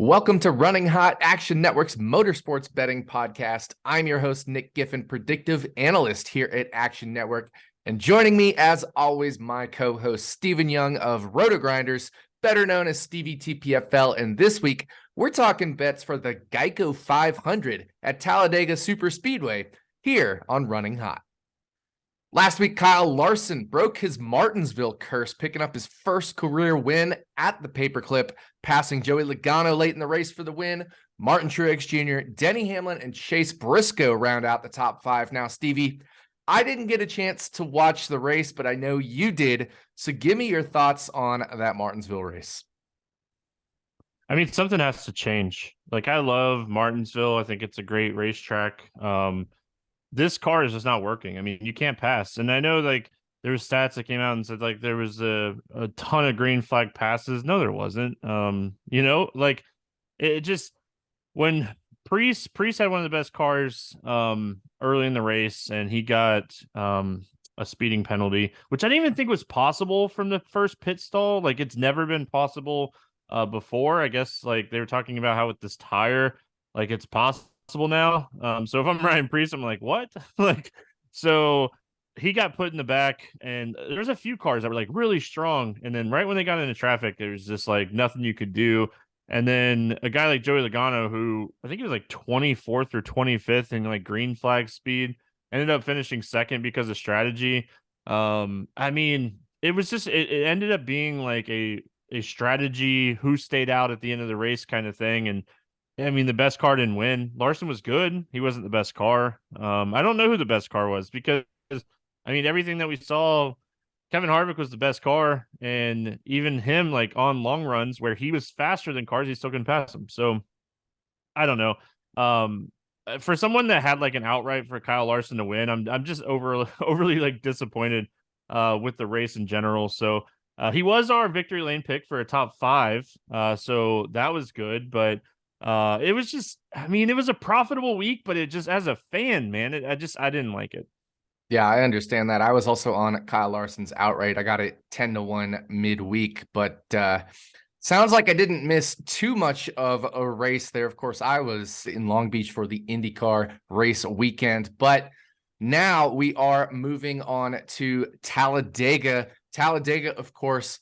Welcome to Running Hot, Action Network's motorsports betting podcast. I'm your host, Nick Giffen, predictive analyst here at Action Network. And joining me, as always, my co-host, Stephen Young of Roto-Grinders, better known as Stevie TPFL. And this week, we're talking bets for the Geico 500 at Talledaga Superspeedway here on Running Hot. Last week, Kyle Larson broke his Martinsville curse, picking up his first career win at the Paperclip, passing Joey Logano late in the race for the win. Martin Truex Jr., Denny Hamlin, and Chase Briscoe round out the top five. Now, Stevie, I didn't get a chance to watch the race, but I know you did. So give me your thoughts on that Martinsville race. I mean, something has to change. Like, I love Martinsville. I think it's a great racetrack. This car is just not working. I mean, you can't pass. And I know, like, there was stats that came out and said, like, there was a ton of green flag passes. No, there wasn't. Like, it just, when Priest had one of the best cars early in the race, and he got a speeding penalty, which I didn't even think was possible from the first pit stall. Like, it's never been possible before. I guess, like, they were talking about how with this tire, like, it's possible now. So if I'm Ryan Priest, I'm like, what? So he got put in the back, and there's a few cars that were like really strong. And then right when they got into traffic, there was just like nothing you could do. And then a guy like Joey Logano, who I think he was like 24th or 25th in like green flag speed, ended up finishing second because of strategy. I mean, it was just, it ended up being like a strategy, who stayed out at the end of the race kind of thing. And I mean, the best car didn't win. Larson was good. He wasn't the best car. I don't know who the best car was, because, I mean, everything that we saw, Kevin Harvick was the best car. And even him, like, on long runs where he was faster than cars, he still couldn't pass him. So I don't know. For someone that had like an outright for Kyle Larson to win, I'm just overly like disappointed with the race in general. So he was our victory lane pick for a top five. So that was good, but it was just, I mean, it was a profitable week, but it just, as a fan, man, I didn't like it. Yeah, I understand that. I was also on Kyle Larson's outright. I got it 10-1 midweek, but sounds like I didn't miss too much of a race there. Of course, I was in Long Beach for the IndyCar race weekend, but now we are moving on to Talladega. Talladega, of course,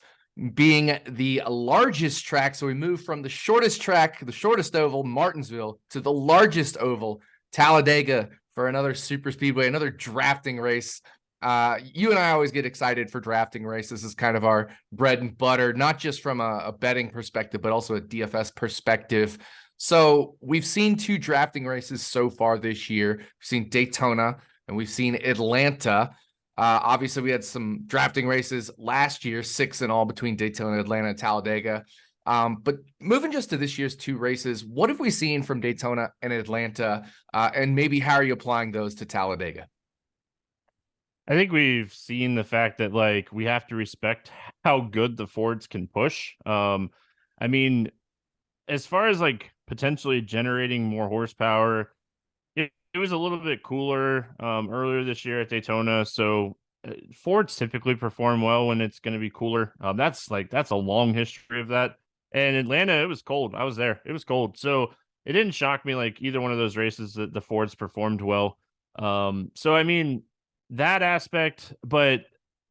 being the largest track. So we move from the shortest track, the shortest oval, Martinsville, to the largest oval, Talladega, for another super speedway, another drafting race. You and I always get excited for drafting races. This is kind of our bread and butter, not just from a betting perspective, but also a DFS perspective. So we've seen two drafting races so far this year. We've seen Daytona and we've seen Atlanta. Obviously, we had some drafting races last year, 6 in all between Daytona, Atlanta, and Talladega. But moving just to this year's two races, what have we seen from Daytona and Atlanta? And maybe how are you applying those to Talladega? I think we've seen the fact that, like, we have to respect how good the Fords can push. I mean, as far as like potentially generating more horsepower, it was a little bit cooler earlier this year at Daytona. So Fords typically perform well when it's going to be cooler. That's a long history of that. And Atlanta, it was cold. I was there. It was cold. So it didn't shock me, like, either one of those races that the Fords performed well. So I mean, that aspect, but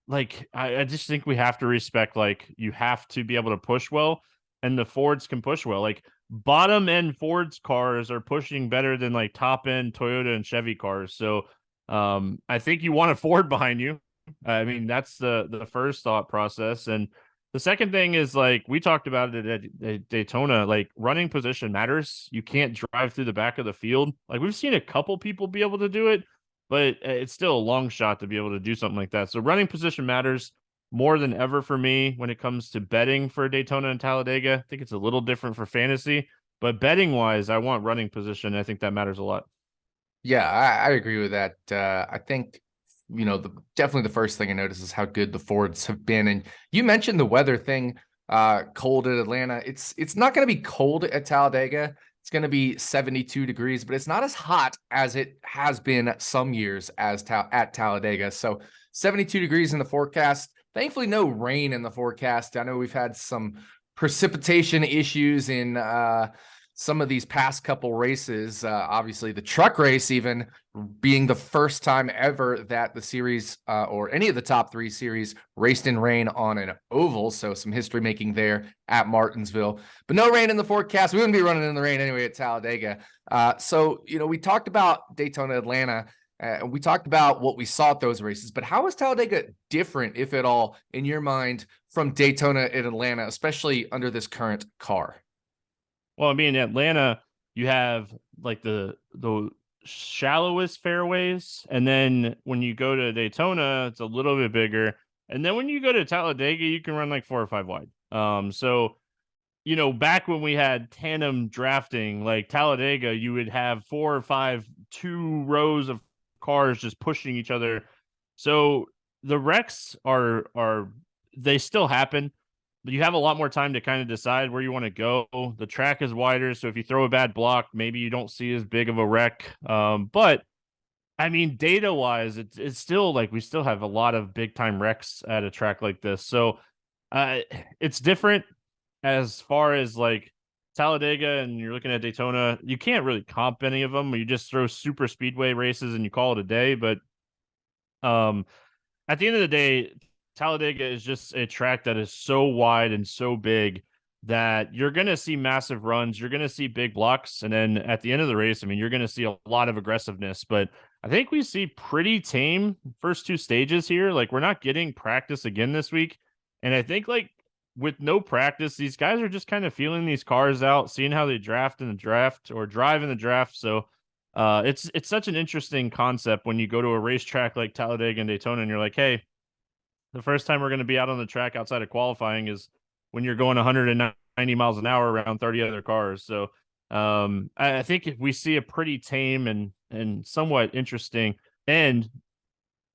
like, I just think we have to respect, like, you have to be able to push well, and the Fords can push well. Like, bottom end Ford's cars are pushing better than like top end Toyota and Chevy cars. So I think you want a Ford behind you. I mean, that's the first thought process. And the second thing is, like, we talked about it at Daytona, like, running position matters. You can't drive through the back of the field. Like, we've seen a couple people be able to do it, but it's still a long shot to be able to do something like that. So running position matters more than ever for me when it comes to betting for Daytona and Talladega. I think it's a little different for fantasy, but betting wise, I want running position. I think that matters a lot. Yeah, I agree with that. I think, definitely the first thing I notice is how good the Fords have been. And you mentioned the weather thing, cold at Atlanta. It's not going to be cold at Talladega. It's going to be 72 degrees, but it's not as hot as it has been some years at Talladega. So 72 degrees in the forecast. Thankfully, no rain in the forecast. I know we've had some precipitation issues in some of these past couple races. Obviously, the truck race even being the first time ever that the series or any of the top 3 series raced in rain on an oval. So some history making there at Martinsville. But no rain in the forecast. We wouldn't be running in the rain anyway at Talladega. So, we talked about Daytona, Atlanta. We talked about what we saw at those races, but how is Talladega different, if at all, in your mind, from Daytona and Atlanta, especially under this current car? Well, I mean, Atlanta, you have like the shallowest fairways, and then when you go to Daytona, it's a little bit bigger, and then when you go to Talladega, you can run like 4 or 5 wide. So back when we had tandem drafting, like Talladega, you would have 4 or 5, 2 rows of cars just pushing each other. So the wrecks are they still happen, but you have a lot more time to kind of decide where you want to go. The track is wider, so if you throw a bad block, maybe you don't see as big of a wreck. But I mean, data wise, it's still like we still have a lot of big time wrecks at a track like this. So it's different as far as like Talladega and you're looking at Daytona. You can't really comp any of them. You just throw super speedway races and you call it a day. But at the end of the day, Talladega is just a track that is so wide and so big that you're going to see massive runs. You're going to see big blocks. And then at the end of the race, I mean, you're going to see a lot of aggressiveness. But I think we see pretty tame first 2 stages here. Like, we're not getting practice again this week. And I think, like, with no practice, these guys are just kind of feeling these cars out, seeing how they draft in the draft or drive in the draft. So it's such an interesting concept when you go to a racetrack like Talladega and Daytona and you're like, hey, the first time we're going to be out on the track outside of qualifying is when you're going 190 miles an hour around 30 other cars. So I think we see a pretty tame and somewhat interesting end.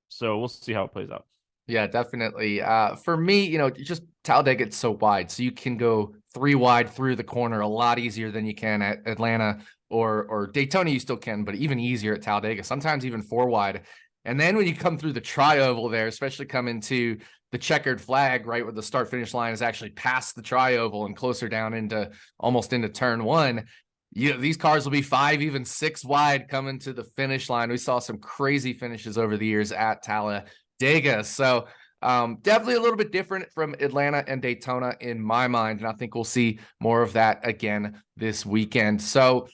So we'll see how it plays out. Yeah, definitely. For me, just Talladega, it's so wide. So you can go 3 wide through the corner a lot easier than you can at Atlanta or Daytona. You still can, but even easier at Talladega, sometimes even 4 wide. And then when you come through the tri-oval there, especially coming to the checkered flag, right, where the start finish line is actually past the tri-oval and closer down into almost into turn 1, these cars will be 5, even 6 wide coming to the finish line. We saw some crazy finishes over the years at Talladega. So definitely a little bit different from Atlanta and Daytona in my mind. And I think we'll see more of that again this weekend. So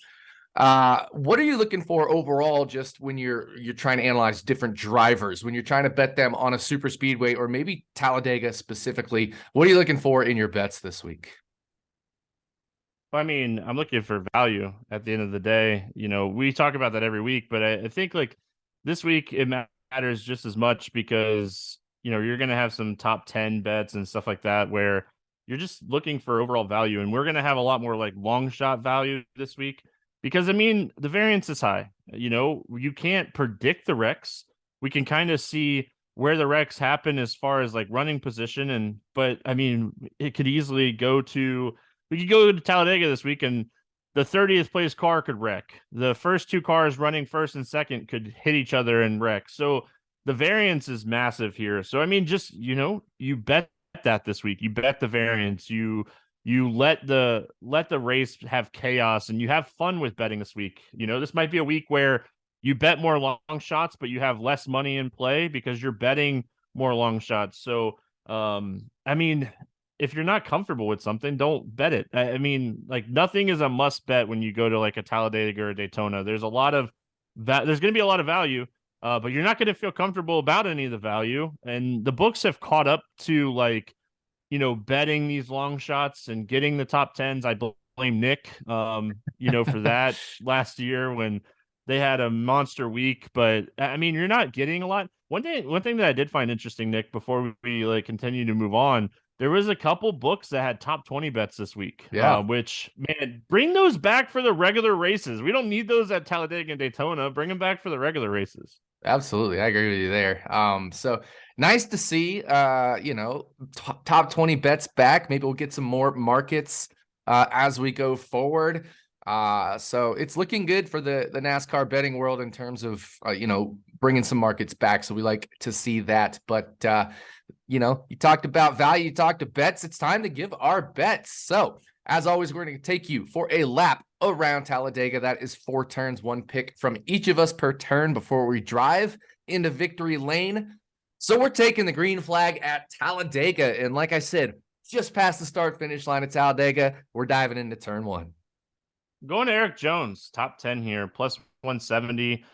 what are you looking for overall, just when you're trying to analyze different drivers, when you're trying to bet them on a super speedway or maybe Talladega specifically? What are you looking for in your bets this week? I mean, I'm looking for value at the end of the day. We talk about that every week, but I think like this week it matters just as much because, you're going to have some top 10 bets and stuff like that where you're just looking for overall value. And we're going to have a lot more like long shot value this week because, I mean, the variance is high. You can't predict the wrecks. We can kind of see where the wrecks happen as far as like running position. But I mean, it could easily we could go to Talladega this week and the 30th place car could wreck. The first 2 cars running first and second could hit each other and wreck. So the variance is massive here. So, I mean, just, you bet that this week. You bet the variance. You let the race have chaos and you have fun with betting this week. This might be a week where you bet more long shots, but you have less money in play because you're betting more long shots. So, I mean, if you're not comfortable with something, don't bet it. I mean, like, nothing is a must bet when you go to like a Talladega or a Daytona. There's a lot of there's going to be a lot of value, but you're not going to feel comfortable about any of the value. And the books have caught up to like, betting these long shots and getting the top 10s. I blame Nick, for that last year when they had a monster week. But I mean, you're not getting a lot. One thing that I did find interesting, Nick, before we like continue to move on, there was a couple books that had top 20 bets this week. Yeah. Which, man, bring those back for the regular races. We don't need those at Talladega and Daytona. Bring them back for the regular races. Absolutely. I agree with you there. So nice to see, top 20 bets back. Maybe we'll get some more markets as we go forward. So it's looking good for the NASCAR betting world in terms of, bringing some markets back. So we like to see that. But, you know, you talked about value, you talked to bets. It's time to give our bets. So as always, we're going to take you for a lap around Talladega. That is 4 turns, 1 pick from each of us per turn before we drive into victory lane. So we're taking the green flag at Talladega. And like I said, just past the start finish line at Talladega, we're diving into turn 1. Going to Eric Jones, top 10 here, plus 170.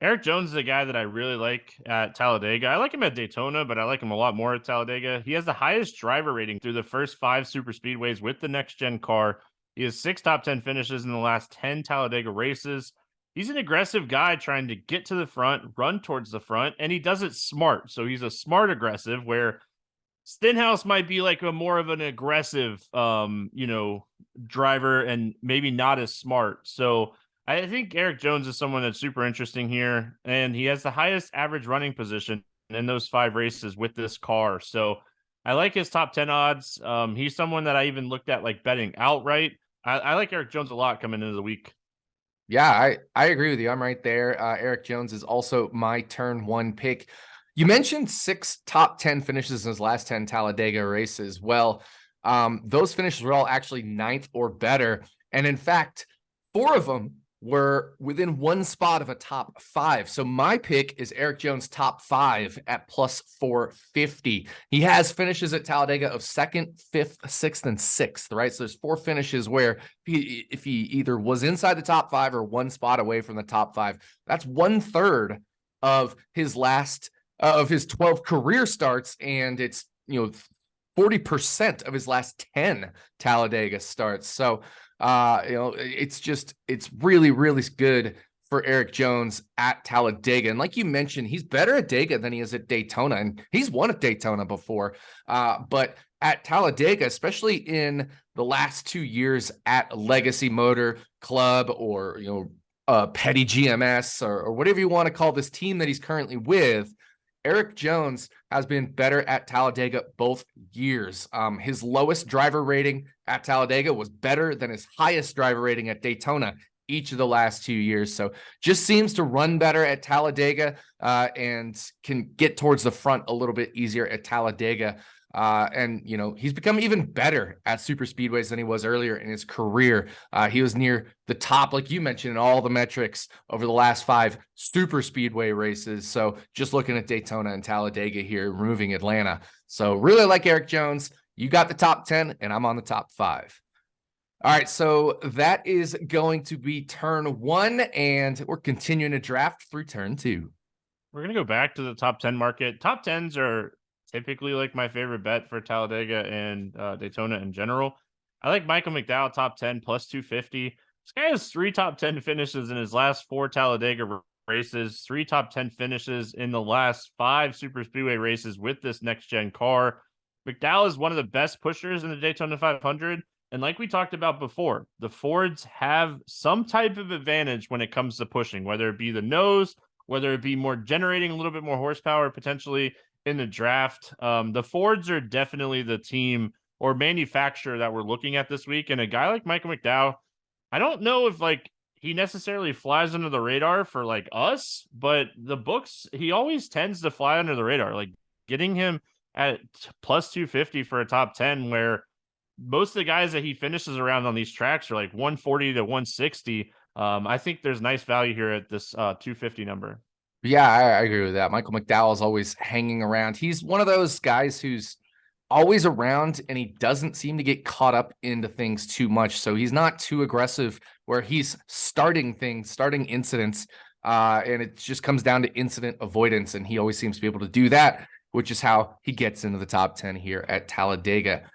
Eric Jones is a guy that I really like at Talladega. I like him at Daytona, but I like him a lot more at Talladega. He has the highest driver rating through the first 5 super speedways with the next gen car. He has 6 top 10 finishes in the last 10 Talladega races. He's an aggressive guy trying to get to the front, run towards the front, and he does it smart. So he's a smart aggressive, where Stenhouse might be like a more of an aggressive, driver and maybe not as smart. So I think Eric Jones is someone that's super interesting here, and he has the highest average running position in those 5 races with this car. So I like his top 10 odds. He's someone that I even looked at like betting outright. I like Eric Jones a lot coming into the week. Yeah, I agree with you. I'm right there. Eric Jones is also my turn 1 pick. You mentioned 6 top 10 finishes in his last 10 Talladega races. Well, those finishes were all actually 9th or better. And in fact, 4 of them were within 1 spot of a top 5. So my pick is Eric Jones top 5 at plus 450. He has finishes at Talladega of 2nd, 5th, 6th, and 6th, right? So there's 4 finishes where if he either was inside the top 5 or 1 spot away from the top 5, that's 1/3 of his last of his 12 career starts, and it's 40% of his last 10 Talladega starts. So it's really, really good for Eric Jones at Talladega. And like you mentioned, he's better at Dega than he is at Daytona, and he's won at Daytona before. But at Talladega, especially in the last 2 years at Legacy Motor Club, or Petty GMS, or whatever you want to call this team that he's currently with, Eric Jones has been better at Talladega both years. His lowest driver rating at Talladega was better than his highest driver rating at Daytona each of the last 2 years. So just seems to run better at Talladega and can get towards the front a little bit easier at Talladega. And he's become even better at super speedways than he was earlier in his career. He was near the top, like you mentioned, in all the metrics over the last 5 super speedway races. So just looking at Daytona and Talladega here, removing Atlanta. So really like Eric Jones. You got the top 10 and I'm on the top 5. All right, so that is going to be turn 1, and we're continuing to draft through turn 2. We're going to go back to the top 10 market. Top 10s are typically like my favorite bet for Talladega and Daytona in general. I like Michael McDowell top 10 plus 250. This guy has 3 top 10 finishes in his last 4 Talladega races, 3 top 10 finishes in the last 5 super speedway races with this next gen car. McDowell is one of the best pushers in the Daytona 500. And like we talked about before, the Fords have some type of advantage when it comes to pushing, whether it be the nose, whether it be more generating a little bit more horsepower potentially in the draft. The Fords are definitely the team or manufacturer that we're looking at this week. And a guy like Michael McDowell, I don't know if he necessarily flies under the radar for us, but the books, he always tends to fly under the radar. Like getting him at plus 250 for a top 10, where most of the guys that he finishes around on these tracks are 140 to 160. I think there's nice value here at this 250 number. Yeah, I agree with that. Michael McDowell is always hanging around. He's one of those guys who's always around, and he doesn't seem to get caught up into things too much. So he's not too aggressive where he's starting incidents, and it just comes down to incident avoidance. And he always seems to be able to do that, which is how he gets into the top 10 here at Talladega.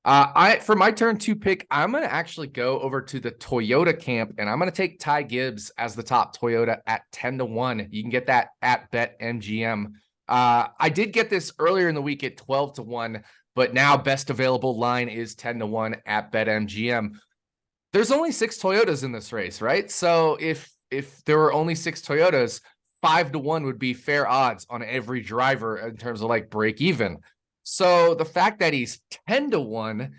For my turn 2 pick, I'm going to actually go over to the Toyota camp, and I'm going to take Ty Gibbs as the top Toyota at 10-1. You can get that at BetMGM. I did get this earlier in the week at 12-1, but now best available line is 10-1 at BetMGM. There's only 6 Toyotas in this race, right? So if there were only 6 Toyotas, 5-1 would be fair odds on every driver in terms of break even. So the fact that he's 10-1,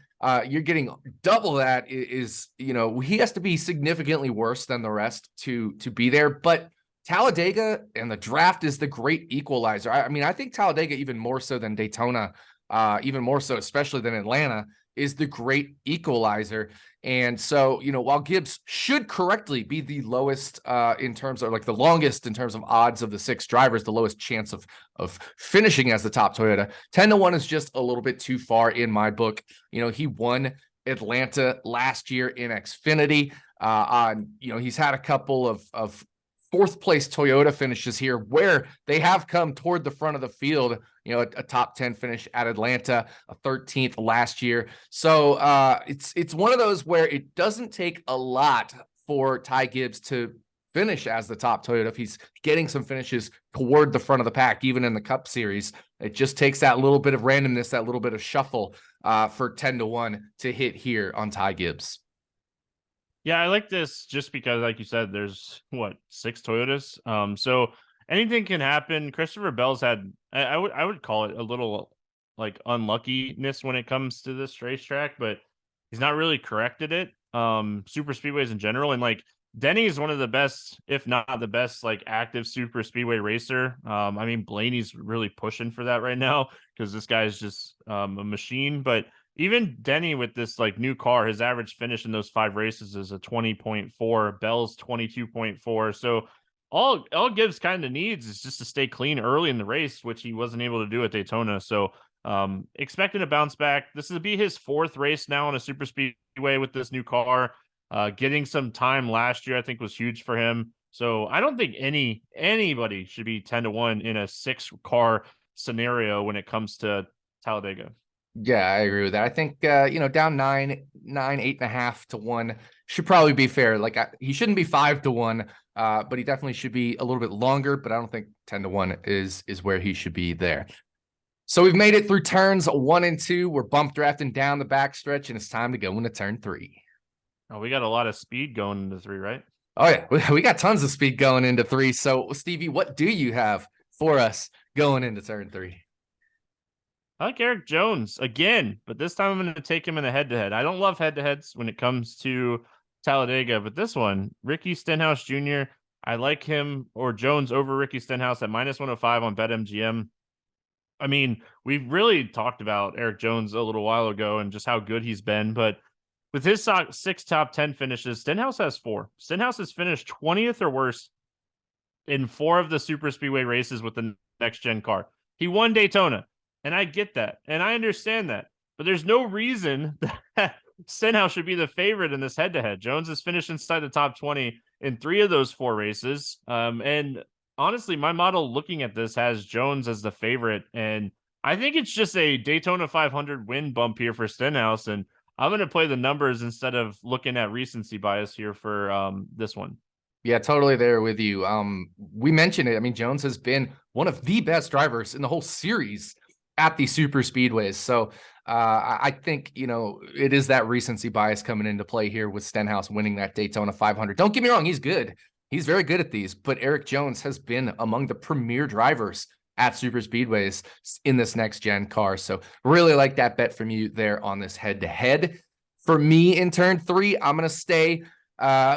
you're getting double that is he has to be significantly worse than the rest to be there. But Talladega and the draft is the great equalizer. I mean, I think Talladega even more so than Daytona, even more so, especially than Atlanta, is the great equalizer. And so, while Gibbs should correctly be the lowest in terms of, like, the longest in terms of odds of the 6 drivers, the lowest chance of finishing as the top Toyota, 10-1 is just a little bit too far in my book. He won Atlanta last year in Xfinity. He's had a couple of 4th place Toyota finishes here where they have come toward the front of the field, a top 10 finish at Atlanta, a 13th last year. So it's one of those where it doesn't take a lot for Ty Gibbs to finish as the top Toyota. If he's getting some finishes toward the front of the pack, even in the Cup Series, it just takes that little bit of randomness, that little bit of shuffle for 10-1 to hit here on Ty Gibbs. Yeah, I like this just because, like you said, there's 6 Toyotas. So anything can happen. Christopher Bell's had, I would call it a little like unluckiness when it comes to this racetrack, but he's not really corrected it. Super speedways in general, and like Denny is one of the best, if not the best, like active super speedway racer. I mean, Blaney's really pushing for that right now because this guy's just a machine, but even Denny with this like new car, his average finish in those 5 races is a 20.4, Bell's 22.4. So all Gibbs kind of needs is just to stay clean early in the race, which he wasn't able to do at Daytona. So expecting a bounce back. This will be his 4th race now on a super speedway with this new car. Getting some time last year, I think, was huge for him. So I don't think anybody should be 10-1 in a 6-car scenario when it comes to Talladega. Yeah, I agree with that. I think, down 8.5 to 1 should probably be fair. Like, he shouldn't be 5 to 1, but he definitely should be a little bit longer, but I don't think 10-1 is where he should be there. So we've made it through turns 1 and 2. We're bump drafting down the backstretch, and it's time to go into turn 3. Oh, we got a lot of speed going into 3, right? Oh, yeah. We got tons of speed going into 3. So, Stevie, what do you have for us going into turn 3? I like Eric Jones again, but this time I'm going to take him in a head-to-head. I don't love head-to-heads when it comes to Talladega, but this one, Ricky Stenhouse Jr., I like him or Jones over Ricky Stenhouse at -105 on BetMGM. I mean, we really talked about Eric Jones a little while ago and just how good he's been, but with his 6 top 10 finishes, Stenhouse has 4. Stenhouse has finished 20th or worse in 4 of the super speedway races with the next-gen car. He won Daytona. And I get that. And I understand that. But there's no reason that Stenhouse should be the favorite in this head-to-head. Jones has finished inside the top 20 in 3 of those 4 races. And honestly, my model looking at this has Jones as the favorite. And I think it's just a Daytona 500 win bump here for Stenhouse. And I'm going to play the numbers instead of looking at recency bias here for this one. Yeah, totally there with you. We mentioned it. I mean, Jones has been one of the best drivers in the whole series at the super speedways. So I think, it is that recency bias coming into play here with Stenhouse winning that Daytona 500. Don't get me wrong. He's good. He's very good at these, but Eric Jones has been among the premier drivers at super speedways in this next gen car. So really like that bet from you there on this head to head. For me in turn 3, I'm going to stay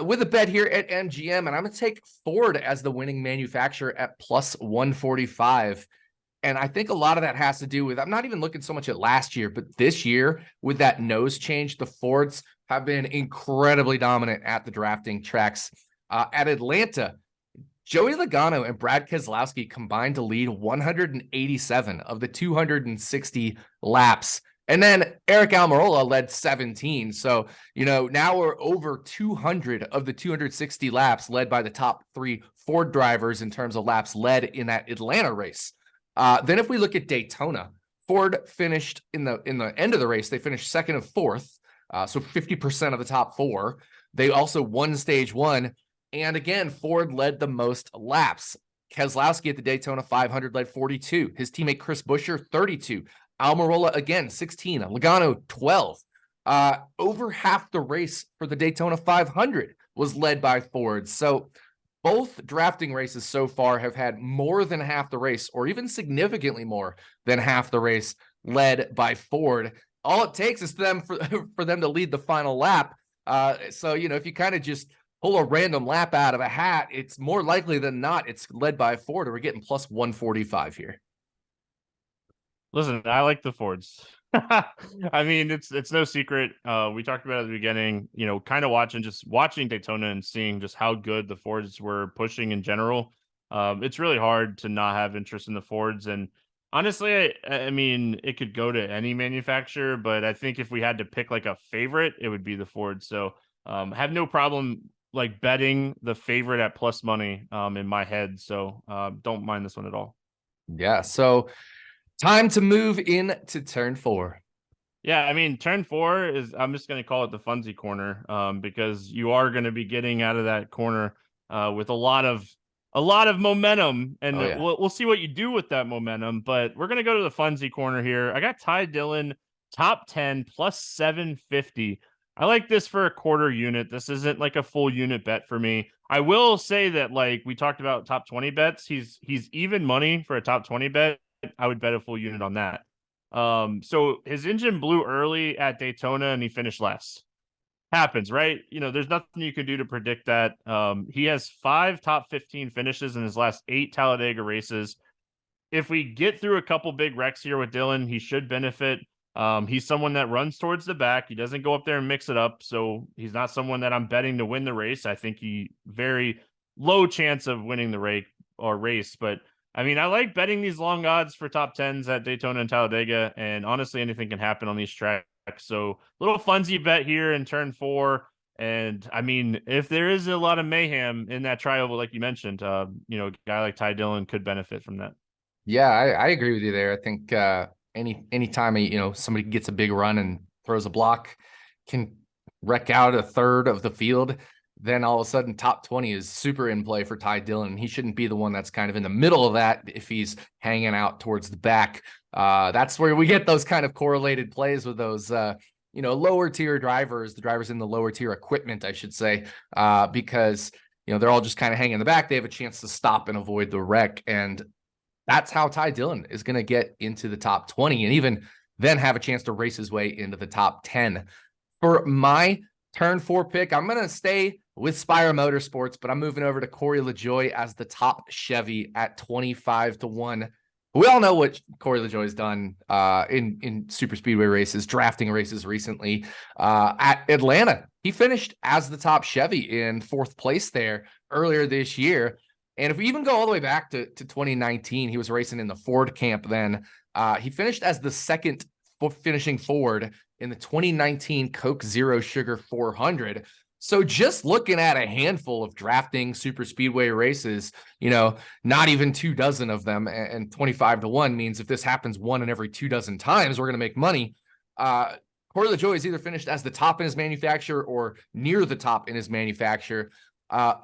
with a bet here at MGM, and I'm going to take Ford as the winning manufacturer at +145. And I think a lot of that has to do with, I'm not even looking so much at last year, but this year with that nose change, the Fords have been incredibly dominant at the drafting tracks. At Atlanta, Joey Logano and Brad Keselowski combined to lead 187 of the 260 laps. And then Eric Almirola led 17. So, now we're over 200 of the 260 laps led by the top 3 Ford drivers in terms of laps led in that Atlanta race. Then if we look at Daytona, Ford finished in the end of the race, they finished 2nd and 4th. So 50% of the top 4. They also won stage 1. And again, Ford led the most laps. Keselowski at the Daytona 500 led 42. His teammate Chris Buescher, 32. Almirola again, 16. Logano, 12. Over half the race for the Daytona 500 was led by Ford. So both drafting races so far have had more than half the race, or even significantly more than half the race, led by Ford. All it takes is for them to lead the final lap. So, if you kind of just pull a random lap out of a hat, it's more likely than not it's led by a Ford, or we're getting plus 145 here. Listen, I like the Fords. I mean, it's no secret. We talked about it at the beginning, you know, kind of watching Daytona and seeing just how good the Fords were pushing in general. It's really hard to not have interest in the Fords. And honestly, I mean, it could go to any manufacturer, but I think if we had to pick like a favorite, it would be the Ford. So have no problem like betting the favorite at plus money in my head. So don't mind this one at all. Yeah. So time to move into turn 4. Yeah, I mean, turn 4 is, I'm just going to call it the funsy corner, because you are going to be getting out of that corner with a lot of momentum, and Oh, yeah. we'll see what you do with that momentum. But we're going to go to the funsy corner here. I got Ty Dillon top 10 plus 750. I like this for a quarter unit. This isn't like a full unit bet for me. I will say that, like we talked about top 20 bets, he's even money for a top 20 bet. I would bet a full unit on that. So his engine blew early at Daytona and he finished last. Happens, right? You know, there's nothing you can do to predict that. He has 5 top 15 finishes in his last 8 Talladega races. If we get through a couple big wrecks here with Dillon, he should benefit. He's someone that runs towards the back. He doesn't go up there and mix it up. So he's not someone that I'm betting to win the race. I think he very low chance of winning the race, but I mean, I like betting these long odds for top 10s at Daytona and Talladega, and honestly, anything can happen on these tracks. So, little funsy bet here in turn 4. And I mean, if there is a lot of mayhem in that trioval, like you mentioned, you know, a guy like Ty Dillon could benefit from that. Yeah, I agree with you there. I think anytime somebody gets a big run and throws a block, can wreck out a third of the field, then all of a sudden top 20 is super in play for Ty Dillon. He shouldn't be the one that's kind of in the middle of that if he's hanging out towards the back. That's where we get those kind of correlated plays with those lower tier drivers, the drivers in the lower tier equipment, I should say, because they're all just kind of hanging in the back. They have a chance to stop and avoid the wreck, and that's how Ty Dillon is going to get into the top 20 and even then have a chance to race his way into the top 10. For my turn 4 pick, I'm going to stay with Spire Motorsports, but I'm moving over to Corey LaJoie as the top Chevy at 25-1. We all know what Corey LaJoie has done in super speedway races, drafting races recently. At Atlanta, he finished as the top Chevy in 4th place there earlier this year. And if we even go all the way back to 2019, he was racing in the Ford camp then. He finished as the second finishing Ford in the 2019 Coke Zero Sugar 400. So just looking at a handful of drafting super speedway races, not even 2 dozen of them, and 25-1 means if this happens 1 in every 2 dozen times, we're going to make money. Corey LaJoie is either finished as the top in his manufacturer or near the top in his manufacturer.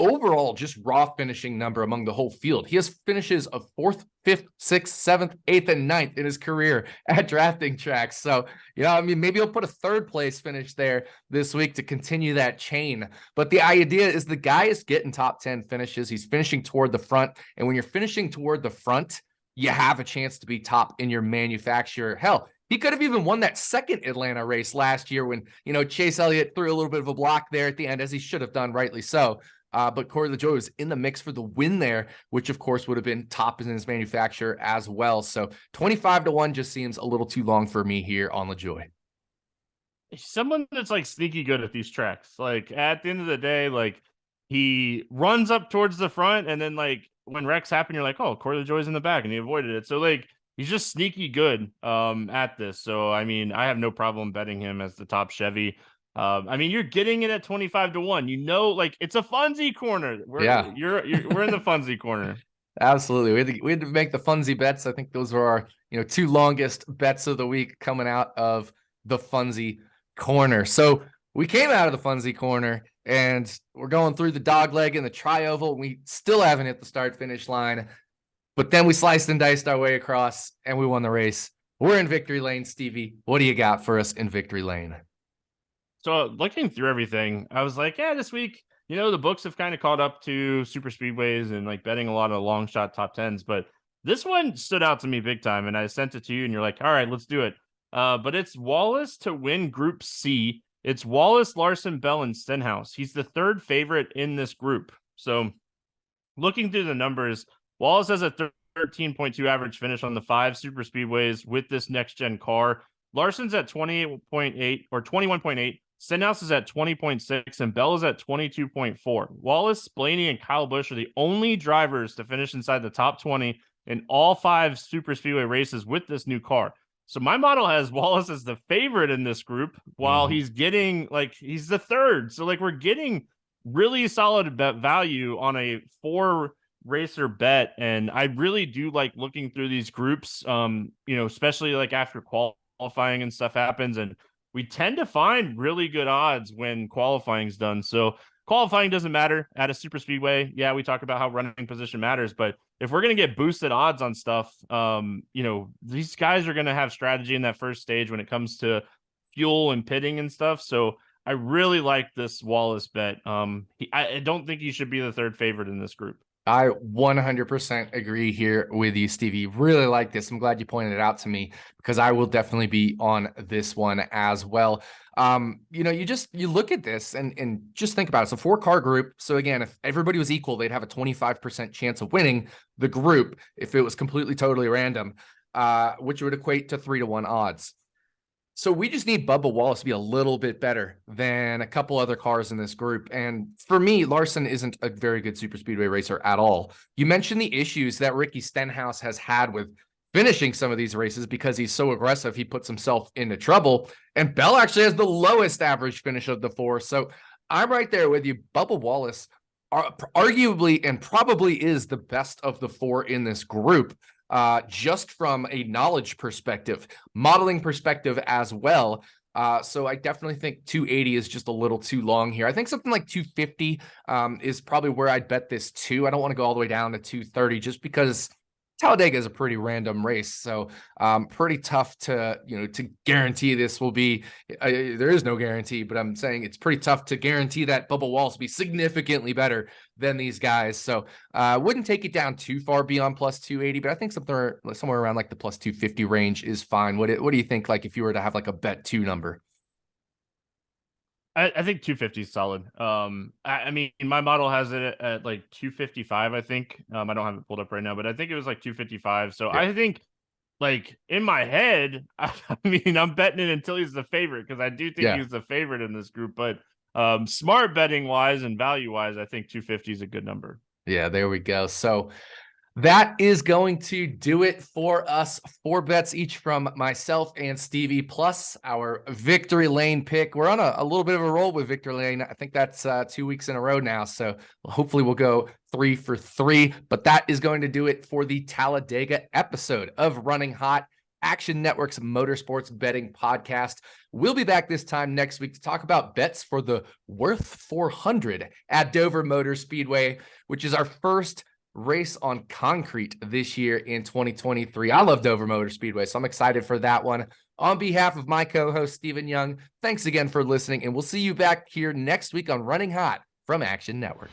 Overall, just raw finishing number among the whole field. He has finishes of 4th, 5th, 6th, 7th, 8th, and 9th in his career at drafting tracks. So, maybe he'll put a 3rd place finish there this week to continue that chain. But the idea is the guy is getting top 10 finishes. He's finishing toward the front. And when you're finishing toward the front, you have a chance to be top in your manufacturer. Hell, he could have even won that second Atlanta race last year when, Chase Elliott threw a little bit of a block there at the end, as he should have done, rightly so. But Corey LaJoie was in the mix for the win there, which of course would have been top in his manufacturer as well. So 25-1 just seems a little too long for me here on LaJoie. Someone that's like sneaky good at these tracks. Like at the end of the day, like he runs up towards the front, and then like when wrecks happen, you're like, oh, Corey LaJoie's in the back, and he avoided it. So like he's just sneaky good at this. So I mean, I have no problem betting him as the top Chevy. I mean, you're getting it at 25-1. Like it's a funsy corner. We're in the funsy corner. Absolutely. We had to make the funsy bets. I think those were our 2 longest bets of the week coming out of the funsy corner. So we came out of the funsy corner and we're going through the dog leg and the trioval. We still haven't hit the start finish line, but then we sliced and diced our way across and we won the race. We're in victory lane. Stevie, what do you got for us in victory lane? So looking through everything, I was like, yeah, this week, the books have kind of caught up to super speedways and like betting a lot of long shot top 10s, but this one stood out to me big time. And I sent it to you and you're like, all right, let's do it. But it's Wallace to win Group C It's Wallace, Larson, Bell, and Stenhouse. He's the third favorite in this group. So looking through the numbers, Wallace has a 13.2 average finish on the 5 super speedways with this next gen car. Larson's at 28.8 or 21.8. Stenhouse is at 20.6 and Bell is at 22.4. Wallace, Blaney, and Kyle Busch are the only drivers to finish inside the top 20 in all 5 super speedway races with this new car. So my model has Wallace as the favorite in this group while he's getting he's the third. So we're getting really solid bet value on a 4 racer bet. And I really do like looking through these groups, especially after qualifying and stuff happens. And we tend to find really good odds when qualifying's done. So qualifying doesn't matter at a super speedway. Yeah, we talk about how running position matters, but if we're going to get boosted odds on stuff, these guys are going to have strategy in that first stage when it comes to fuel and pitting and stuff. So I really like this Wallace bet. I don't think he should be the third favorite in this group. I 100% agree here with you, Stevie. Really like this. I'm glad you pointed it out to me because I will definitely be on this one as well. You look at this and just think about it. It's a 4-car group. So again, if everybody was equal, they'd have a 25% chance of winning the group if it was completely, totally random, which would equate to 3-to-1 odds. So we just need Bubba Wallace to be a little bit better than a couple other cars in this group. And for me, Larson isn't a very good super speedway racer at all. You mentioned the issues that Ricky Stenhouse has had with finishing some of these races because he's so aggressive, he puts himself into trouble. And Bell actually has the lowest average finish of the 4. So I'm right there with you. Bubba Wallace arguably and probably is the best of the 4 in this group. Just from a knowledge perspective, modeling perspective as well. So I definitely think 280 is just a little too long here. I think something like 250 is probably where I'd bet this too. I don't want to go all the way down to 230 just because Talladega is a pretty random race. So pretty tough to guarantee this will be, there is no guarantee, but I'm saying it's pretty tough to guarantee that Bubba Wallace will be significantly better than these guys. So wouldn't take it down too far beyond plus 280, but I think somewhere around the plus 250 range is fine. What do you think, if you were to have a bet 2 number? I think 250 is solid. I mean, my model has it at 255, I think. I don't have it pulled up right now, but I think it was 255. So yeah. I think in my head, I mean, I'm betting it until he's the favorite because I do think he's the favorite in this group. But smart betting wise and value wise, I think 250 is a good number. Yeah, there we go. So that is going to do it for us. 4 bets each from myself and Stevie, plus our Victory Lane pick. We're on a little bit of a roll with Victory Lane. I think that's 2 weeks in a row now. So hopefully we'll go 3 for 3. But that is going to do it for the Talladega episode of Running Hot, Action Network's motorsports betting podcast. We'll be back this time next week to talk about bets for the Worth 400 at Dover Motor Speedway, which is our first race on concrete this year in 2023. I love Dover Motor Speedway, so I'm excited for that one. On behalf of my co-host, Stephen Young, thanks again for listening, and we'll see you back here next week on Running Hot from Action Network.